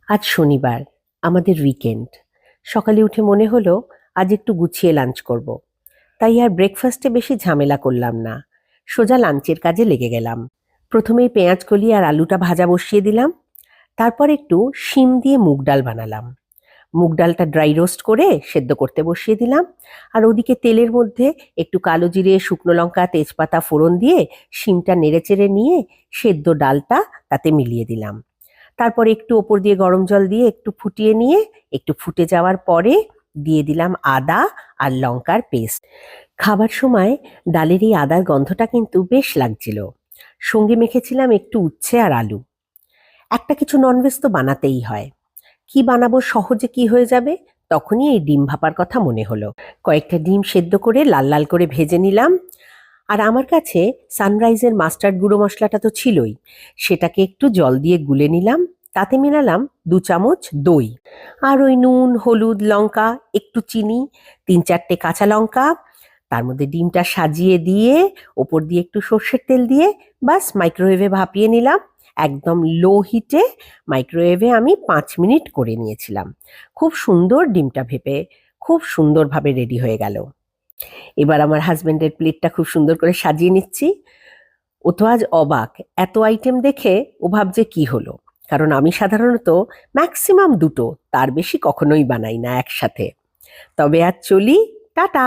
আজ শনিবার, আমাদের উইকেন্ড। সকালে উঠে মনে হলো আজ একটু গুছিয়ে লাঞ্চ করব। তাই আর ব্রেকফাস্টে বেশি ঝামেলা করলাম না, সোজা লাঞ্চের কাজে লেগে গেলাম। প্রথমেই পেঁয়াজ কলি আর আলুটা ভাজা বসিয়ে দিলাম। তারপর একটু শিম দিয়ে মুগ ডাল বানালাম। মুগ ডালটা ড্রাই রোস্ট করে সেদ্ধ করতে বসিয়ে দিলাম। আর ওদিকে তেলের মধ্যে একটু কালো জিরে, শুকনো লঙ্কা, তেজপাতা ফোড়ন দিয়ে শিমটা নেড়েচেড়ে নিয়ে সেদ্ধ ডালটা তাতে মিলিয়ে দিলাম। তারপরে একটু ওপর দিয়ে গরম জল দিয়ে একটু ফুটিয়ে নিয়ে একটু ফুটে যাওয়ার পরে দিয়ে দিলাম আদা আর লঙ্কার পেস্ট। খাবার সময় ডালের এই আদার গন্ধটা কিন্তু বেশ লাগছিল। সঙ্গে মেখেছিলাম একটু উচ্ছে আর আলু। একটা কিছু ননভেজ তো বানাতেই হয়। কি বানাবো, সহজে কি হয়ে যাবে, তখনই এই ডিম ভাপার কথা মনে হলো। কয়েকটা ডিম সেদ্ধ করে লাল লাল করে ভেজে নিলাম। আর আমার কাছে সানরাইজের মাস্টার্ড গুঁড়ো মশলাটা তো ছিলই, সেটাকে একটু জল দিয়ে গুলে নিলাম। তাতে মেলালাম 2 চামচ দই, আর ওই নুন, হলুদ, লঙ্কা, একটু চিনি, 3-4টে কাঁচা লঙ্কা। তার মধ্যে ডিমটা সাজিয়ে দিয়ে ওপর দিয়ে একটু সর্ষের তেল দিয়ে বাস মাইক্রোওয়েভে ভাপিয়ে নিলাম। একদম লো হিটে মাইক্রোওয়েভে আমি 5 মিনিট করে নিয়েছিলাম। খুব সুন্দর ডিমটা ভেপে খুব সুন্দরভাবে রেডি হয়ে গেল। এবার আমার হাজবেন্ডের প্লেটটা খুব সুন্দর করে সাজিয়ে নিচ্ছি। ও তো আজ অবাক, এত আইটেম দেখে ও ভাবছে কি হলো, কারণ আমি সাধারণত ম্যাক্সিমাম দুটো, তার বেশি কখনোই বানাই না একসাথে। তবে আজ চলি, টাটা।